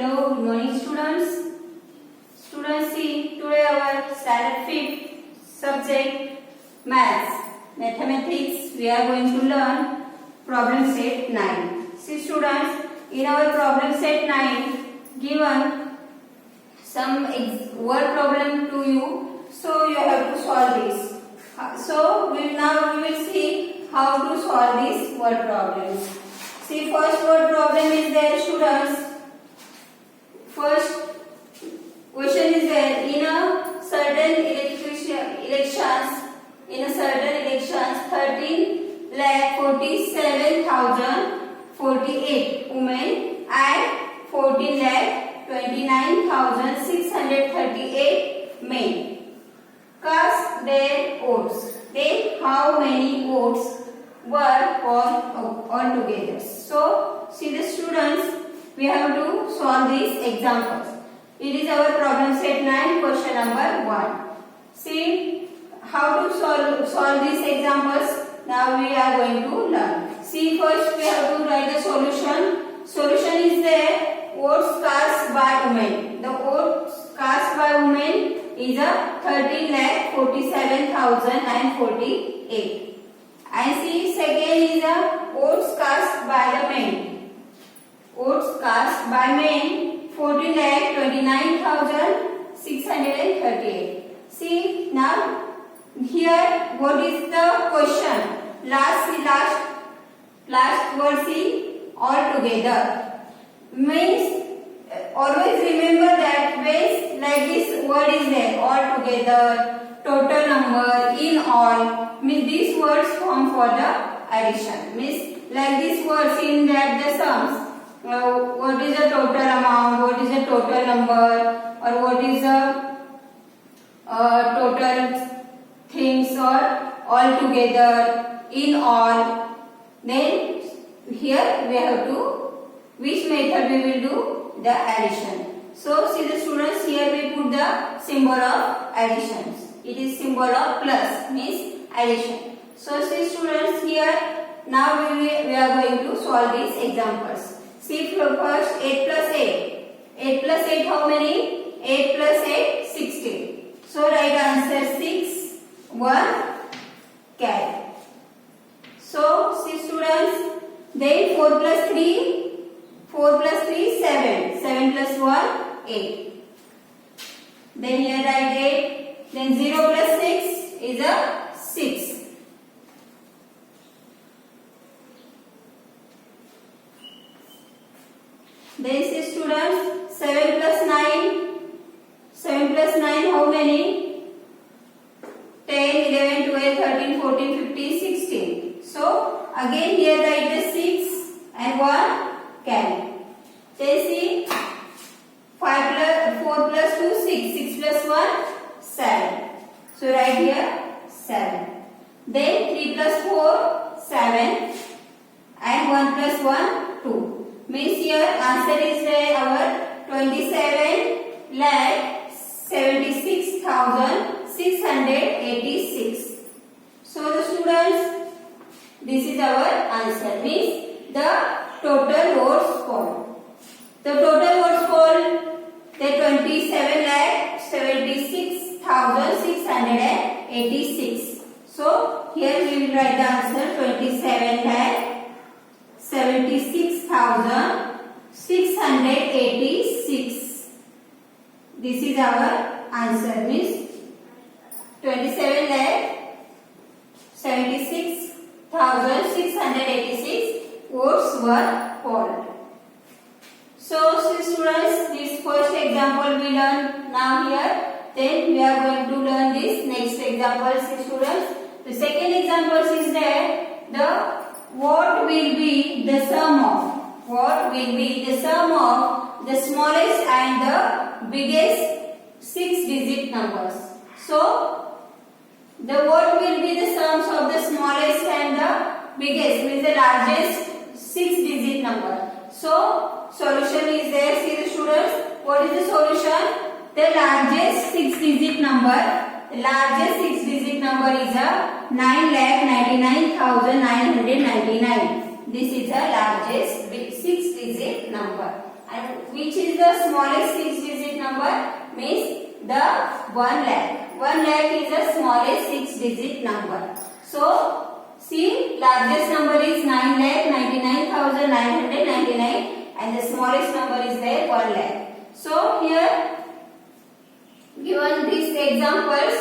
Hello, good morning students. Students, see today our standard 5th subject maths, mathematics. We are going to learn problem set 9. See students, in our problem set 9 given some word problem to you, so you have to solve this. So we will see how to solve these word problems. See, first word problem is there, students. First question is there, in a certain elections 13,47,048 women and 14,29,638 men cast their votes. Then how many votes were altogether? So see the students, we have to solve these examples. It is our problem set 9, question number 1. See how to solve these examples. Now we are going to learn. See, first we have to write the solution. Solution is there, votes cast by women. The votes cast by women is a 13,47,048. And see, second is a votes cast by the men. Votes cast by men 14,29,638. See now here what is the question? Last word, see, all together. Means always remember that when like this word is there, all together, total number, in all, means these words form for the addition. Means like these words in that the sums. What is the total amount, what is the total number, or what is the total things, or all together, in all. Then here we have to, which method we will do? The addition. So see the students, here we put the symbol of additions. It is symbol of plus, means addition. So see students, here now we are going to solve these examples. See first 8 plus 8. 8 plus 8 how many? 8 plus 8 16. So right answer 6 1 carry. So see students, then 4 plus 3 7. 7 plus 1 8. Then here write 8. Then 0 plus 6 is a 6. Then see students, 7 plus 9. 7 plus 9 how many? 10, 11, 12, 13, 14, 15, 16. So again here write the 6 and 1 carry. Then see 4 plus 2 6. 6 plus 1 7. So write here 7. Then 3 plus 4 7 and 1 plus 1 2. Means here answer is our 27,76,686. So the students, this is our answer. Means the total votes poll. The total votes poll, the 27,76,686. So here we will write the answer 27,76,686. This is our answer. Means 27,76,686 votes were polled. So students, this first example we learn now here. Then we are going to learn this next example, students. The second example is there. What will be the sum of the smallest and the biggest 6-digit numbers? So what will be the sums of the smallest and the biggest, means the largest 6-digit number? So solution is there. See the students, what is the solution? The largest 6-digit number. The largest 6-digit number is a 9,99,999. This is the largest 6-digit number. And which is the smallest 6-digit number? Means the 1 lakh. 1 lakh is the smallest 6-digit number. So see, largest number is 9,99,999 and the smallest number is there 1 lakh. So here given these examples,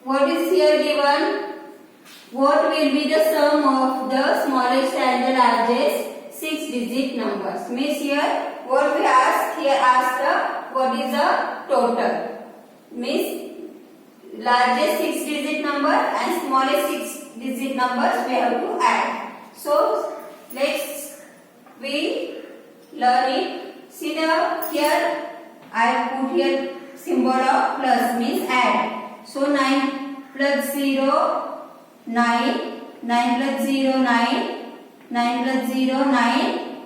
what is here given? What will be the sum of the smallest and the largest 6-digit numbers? Means here what we ask, here ask what is the total? Means largest 6-digit number and smallest 6-digit numbers we have to add. So let's we learn it. See here I put here symbol of plus, means add. So 9 plus 0 9, 9 plus 0 9, 9 plus 0 9,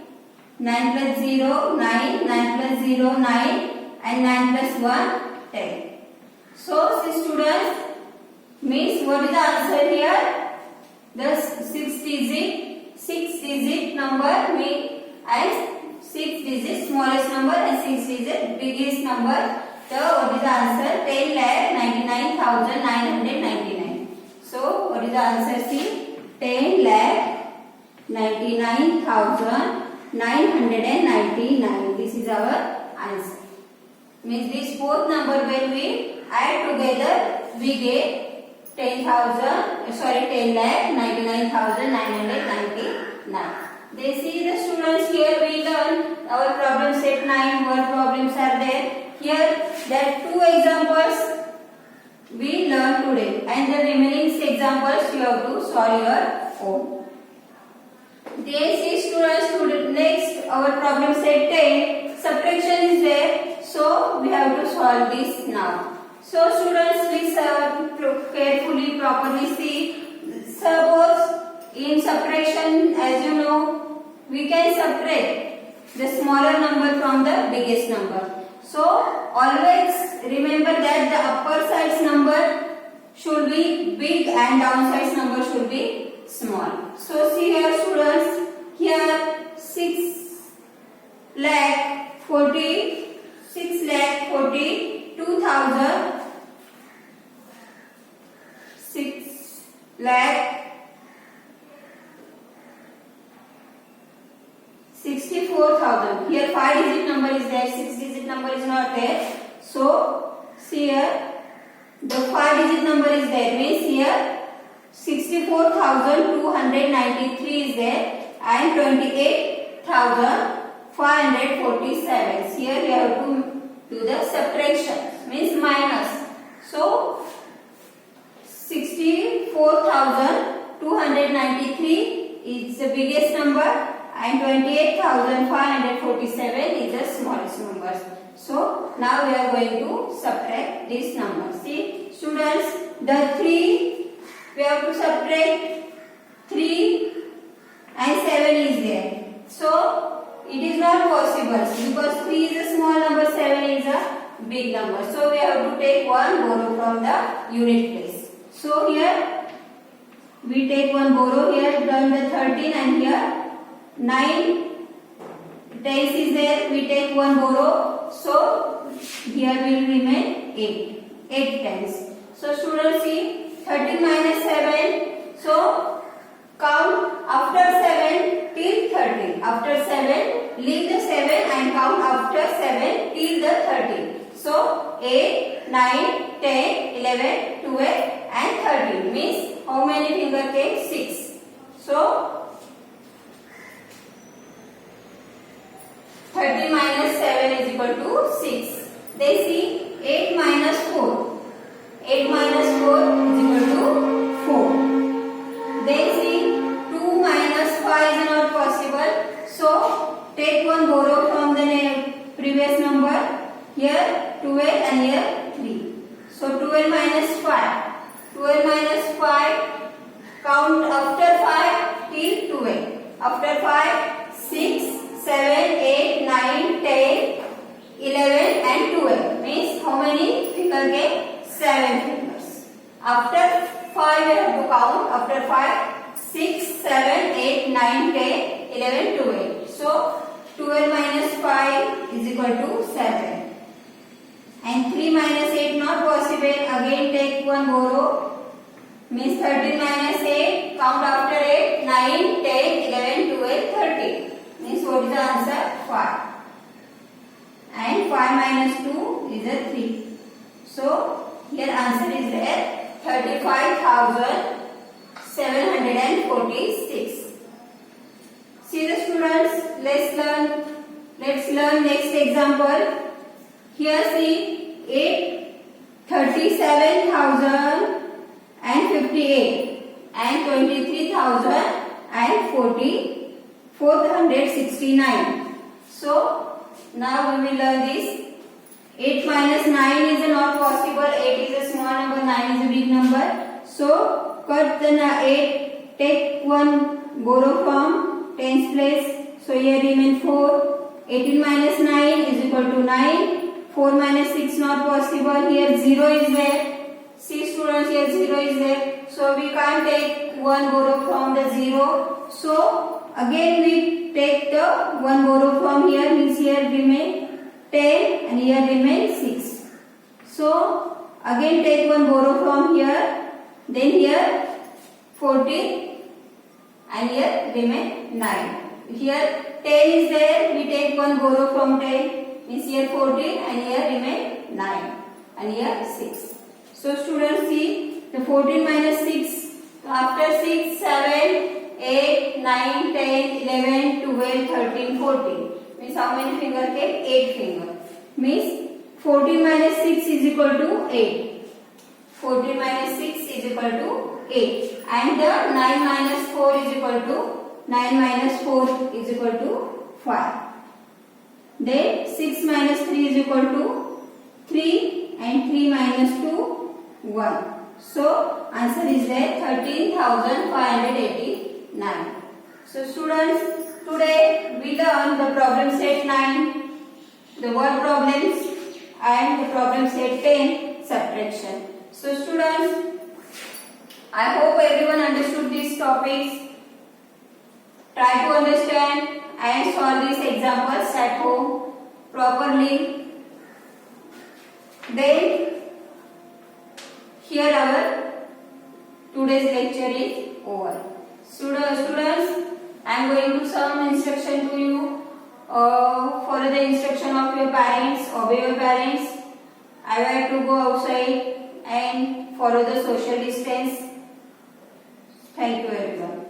9 plus 0 9, 9 plus 0 9 and 9 plus 1 10. So see students, means what is the answer here? The 6-digit number mean and 6-digit smallest number and 6-digit biggest number. So what is the answer? 10,99,999. So what is the answer? See, 10,99,999. This is our answer. Means this both number when we add together, we get 10,99,999. They see the students here we learn our problem set 9. What problems are there? Here there are 2 examples we learn today and the remaining examples you have to solve your own. They see students next our problem set 10. Subtraction is there, so we have to solve this now. So students please carefully properly see. Suppose in subtraction, as you know, we can subtract the smaller number from the biggest number. So always remember that the upper side's number should be big and downside's number should be small. So see here students, here 6,42,000 64,000. Here 5-digit number is there, 6-digit number is not there. So see here the 5-digit number is there, means here 64,293 is there and 28,547. Here we have to do the subtraction, means minus. So 64,293 is the biggest number and 28,547 is the smallest number. So now we are going to subtract this number. See students, the 3 we have to subtract 3 and 7 is there. So it is not possible because 3 is a small number, 7 is a big number. So we have to take one borrow from the unit place. So here we take one borrow, here done the 13 and here 9 tens is there, we take one borrow. So here will remain 8 tens. So students see 13 minus 7. So count after 7 till 13. After 7 leave the 7 and count after 7 till the 13. So 8, 9, 10, 11, 12 and 13 means how many finger came? 6. So 13 minus 7 is equal to 6. They see 8 minus 4. 8 minus 4 is equal to 4. They see 2 minus 5 is not possible. So take one borrow from the previous number. Here 12 and here 3. So 12 minus 5. 12 minus 5. Count after 5 till 12. After 5, 6, 7, 8, 9, 10, 11 and 12. Means how many finger came? 7 fingers. After 5 we have to count. After 5, 6, 7, 8, 9, 10, 11, 12. So 12 minus 5 is equal to 7. And 3 minus 8 not possible. Again take one borrow. Means 13 minus 8. Count after 8. 9, 10, 11, 12, 13. Means what is the answer? 5. And 5 minus 2 is a 3. So here answer is there. 35,746. See the students, let's learn next example. Here see 37,058 and 23,469. So now we will learn this. 8 minus 9 is not possible. 8 is a small number, 9 is a big number. So cut the 8, take one borrow from tens place. So here remain 4. 18 minus 9 is equal to 9. 4 minus 6 not possible. Here 0 is there. See students, here 0 is there. So we can't take one borrow from the 0. So again we take the one borrow from here. Means here remain 10 and here remain 6. So again take one borrow from here. Then here 14 and here remain 9. Here 10 is there. We take one borrow from 10. Means here 14 and here remain 9 and here 6. So students see the 14 minus 6. So after 6, 7, 8, 9, 10, 11, 12, 13, 14. Means how many finger came? 8 finger. Means 14 minus 6 is equal to 8. 14 minus 6 is equal to 8. And the 9 minus 4 is equal to 9 minus 4 is equal to 5. Then 6 minus 3 is equal to 3 and 3 minus 2 1. So answer is there 13,589. So students, today we learn the problem set 9, the word problems and the problem set 10 subtraction. So students, I hope everyone understood these topics. Try to understand and solve these examples at home properly. Then here our today's lecture is over. Students, I am going to some instruction to you. Follow the instruction of your parents, obey your parents. I have to go outside and follow the social distance. Thank you everyone.